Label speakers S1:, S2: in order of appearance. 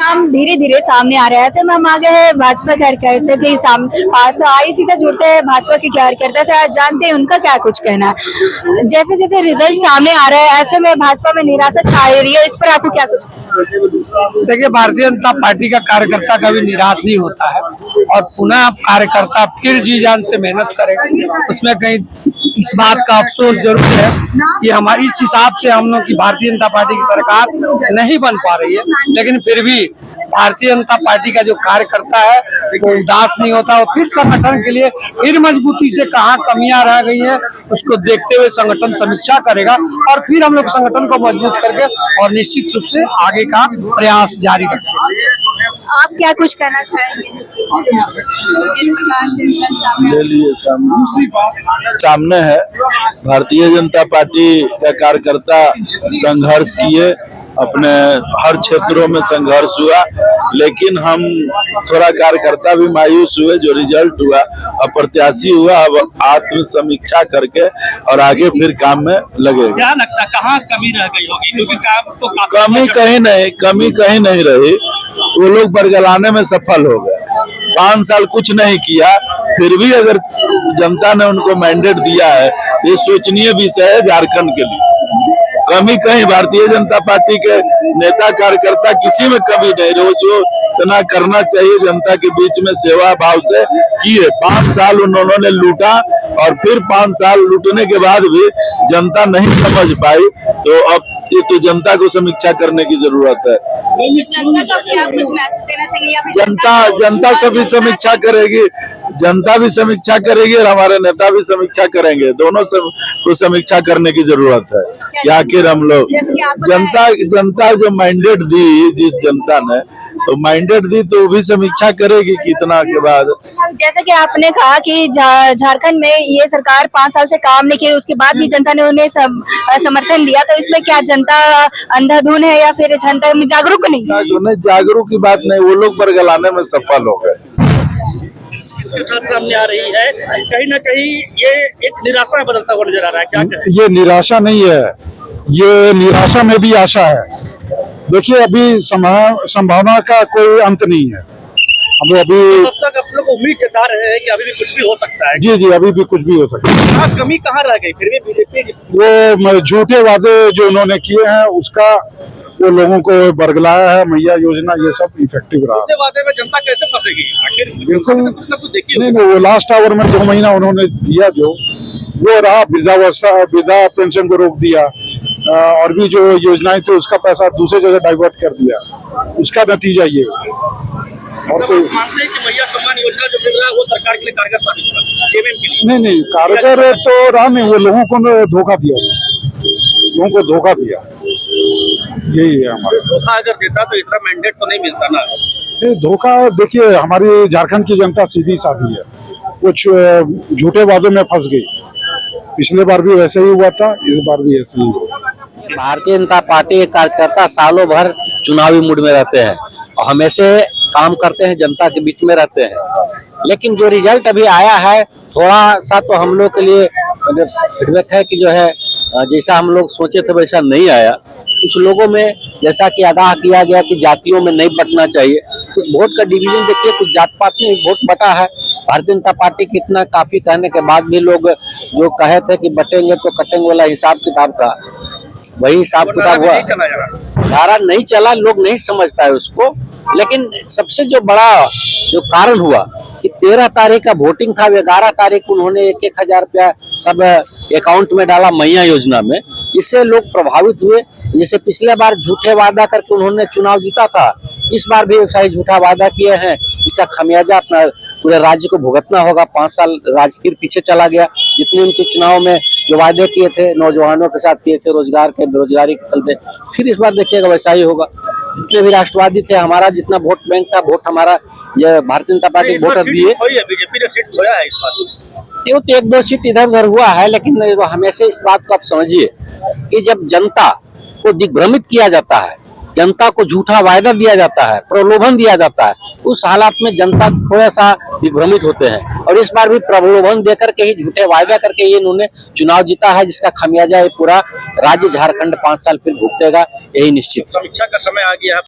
S1: नाम धीरे धीरे सामने आ रहा है। ऐसे में हम आगे है भाजपा कार्यकर्ता के सामने पास आई सीधा जुड़ते हैं भाजपा के कार्यकर्ता से, आज जानते हैं उनका क्या कुछ कहना है। जैसे जैसे रिजल्ट सामने आ रहा है ऐसे में भाजपा में निराशा छा रही है, इस पर आपको क्या कुछ?
S2: देखिए, भारतीय जनता पार्टी का कार्यकर्ता कभी निराश नहीं होता है और पुनः कार्यकर्ता फिर जी जान से मेहनत करे। उसमें कहीं इस बात का अफसोस जरूर है कि हमारी इस हिसाब से हम लोग की भारतीय जनता पार्टी की सरकार नहीं बन पा रही है, लेकिन फिर भी भारतीय जनता पार्टी का जो कार्यकर्ता है वो उदास नहीं होता और फिर संगठन के लिए फिर मजबूती से कहाँ कमियां रह गई हैं उसको देखते हुए संगठन समीक्षा करेगा और फिर हम लोग संगठन को मजबूत करके और निश्चित रूप से आगे का प्रयास जारी रखेंगे।
S1: आप क्या कुछ कहना चाहेंगे?
S3: सामने है भारतीय जनता पार्टी का कार्यकर्ता संघर्ष किए, अपने हर क्षेत्रों में संघर्ष हुआ, लेकिन हम थोड़ा कार्यकर्ता भी मायूस हुए। जो रिजल्ट हुआ अप्रत्याशी हुआ। अब आत्म समीक्षा करके और आगे फिर काम में लगे।
S4: क्या लगता है कहाँ कमी रह गई होगी? क्योंकि काम तो
S3: कमी कहीं नहीं रही। वो लोग बरगलाने में सफल हो गए। 5 साल कुछ नहीं किया, फिर भी अगर जनता ने उनको मैंडेट दिया है, ये सोचनीय विषय है झारखंड के लिए। कमी कहीं भारतीय जनता पार्टी के नेता कार्यकर्ता किसी में कमी नहीं रही। जो इतना करना चाहिए जनता के बीच में सेवा भाव से किए। 5 साल उन्होंने लूटा और फिर 5 साल लूटने के बाद भी जनता नहीं समझ पाई, तो अब ये तो जनता को समीक्षा करने की जरूरत है।
S1: जनता को क्या कुछ मैसेज देना चाहिए या फिर
S3: जनता सभी समीक्षा करेगी, जनता भी समीक्षा करेगी और हमारे नेता भी समीक्षा करेंगे। दोनों को समीक्षा करने की जरूरत है कि आखिर हम लोग जनता जो मैंडेट दी, जिस जनता ने तो मैंडेट दी तो भी समीक्षा करेगी कितना के बाद।
S1: जैसे कि आपने कहा कि झारखंड में ये सरकार 5 साल से काम नहीं किया, उसके बाद भी जनता ने उन्हें समर्थन दिया, तो इसमें क्या जनता अंधाधुन है या फिर जनता जागरूक नहीं?
S3: जागरूक की बात नहीं, वो लोग बरगलाने में सफल हो गए।
S4: सामने आ रही है, कहीं ना कहीं ये एक निराशा में बदलता हुआ नजर आ रहा है। क्या कहें?
S5: ये निराशा नहीं है, ये निराशा में भी आशा है। देखिए, अभी संभावना का कोई अंत नहीं है। हम अभी
S4: तब तक आप लोग उम्मीद जता रहे हैं कि अभी भी कुछ भी हो सकता है।
S3: जी, अभी भी कुछ भी हो सकता है।
S4: कमी कहाँ रह गई? फिर भी बीजेपी
S5: वो झूठे वादे जो उन्होंने किए हैं उसका वो लोगों को बरगलाया है। मैया योजना ये सब इफेक्टिव रहा।
S4: वादे में जनता कैसे फंसेगी आखिर?
S5: बिल्कुल
S4: कुछ ना कुछ देखिए।
S5: नहीं, वो लास्ट आवर में 2 महीना उन्होंने दिया जो वो रहा। वृद्धा पेंशन को रोक दिया और भी जो योजनाएं थी उसका पैसा दूसरे जगह डाइवर्ट कर दिया। उसका नतीजा ये। और कोई
S4: मानते हैं कि मैया सम्मान योजना जो मिल रहा है वो सरकार के लिए कारगर साबित होगा?
S5: नहीं, कारगर तो रहा नहीं। वो लोगों को धोखा दिया, लोगों को धोखा दिया। यही है हमारे।
S4: धोखा अगर देता तो इतना मैंडेट तो नहीं मिलता ना।
S5: ये धोखा, देखिए हमारी झारखंड की जनता सीधी सादी है। कुछ झूठे वादों में फंस गई। पिछले बार भी वैसे ही हुआ था, इस बार भी ऐसे ही हुआ।
S6: भारतीय जनता पार्टी के कार्यकर्ता सालों भर चुनावी मूड में रहते हैं और हमेशा काम करते हैं, जनता के बीच में रहते हैं। लेकिन जो रिजल्ट अभी आया है थोड़ा सा तो हम लोग के लिए फीडबैक है कि जो है जैसा हम लोग सोचे थे वैसा नहीं आया। कुछ लोगों में जैसा कि आगाह किया गया कि जातियों में नहीं बंटना चाहिए, कुछ वोट का डिवीजन देखिए, कुछ जात पात में वोट बटा है। भारतीय जनता पार्टी के इतना काफी कहने के बाद भी लोग जो कहे थे कि बटेंगे तो कटेंगे वाला हिसाब किताब का वही हिसाब किताब हुआ। धारा नहीं चला, लोग नहीं समझ पाए उसको। लेकिन सबसे जो बड़ा जो कारण हुआ कि 13 तारीख का वोटिंग था, 11 तारीख उन्होंने 1,000 रुपया सब अकाउंट में डाला मैया योजना में। इससे लोग प्रभावित हुए। जैसे पिछले बार झूठे वादा करके उन्होंने चुनाव जीता था, इस बार भी वैसा ही झूठा वादा किए हैं। इसका खमियाजा अपना पूरे राज्य को भुगतना होगा। 5 साल राज्य फिर पीछे चला गया। जितने उनके चुनाव में जो वादे किए थे, नौजवानों के साथ किए थे, रोजगार के बेरोजगारी के चलते, फिर इस बार देखिएगा वैसा ही होगा। जितने भी राष्ट्रवादी थे, हमारा जितना वोट बैंक था, वोट हमारा ये भारतीय जनता पार्टी वोटर दिए।
S4: बीजेपी ने सीट खोया है इस बार।
S6: ये तो 1-2 सीट इधर उधर हुआ है, लेकिन हमेशा इस बात को आप समझिए कि जब जनता को दिग्भ्रमित किया जाता है, जनता को झूठा वायदा दिया जाता है, प्रलोभन दिया जाता है, उस हालात में जनता थोड़ा सा विभ्रमित होते हैं। और इस बार भी प्रलोभन देकर के ही, झूठे वायदा करके ही इन्होंने चुनाव जीता है, जिसका खमियाजा ये पूरा राज्य झारखंड 5 साल फिर भुगतेगा, यही निश्चित।
S4: समीक्षा का समय आ गया।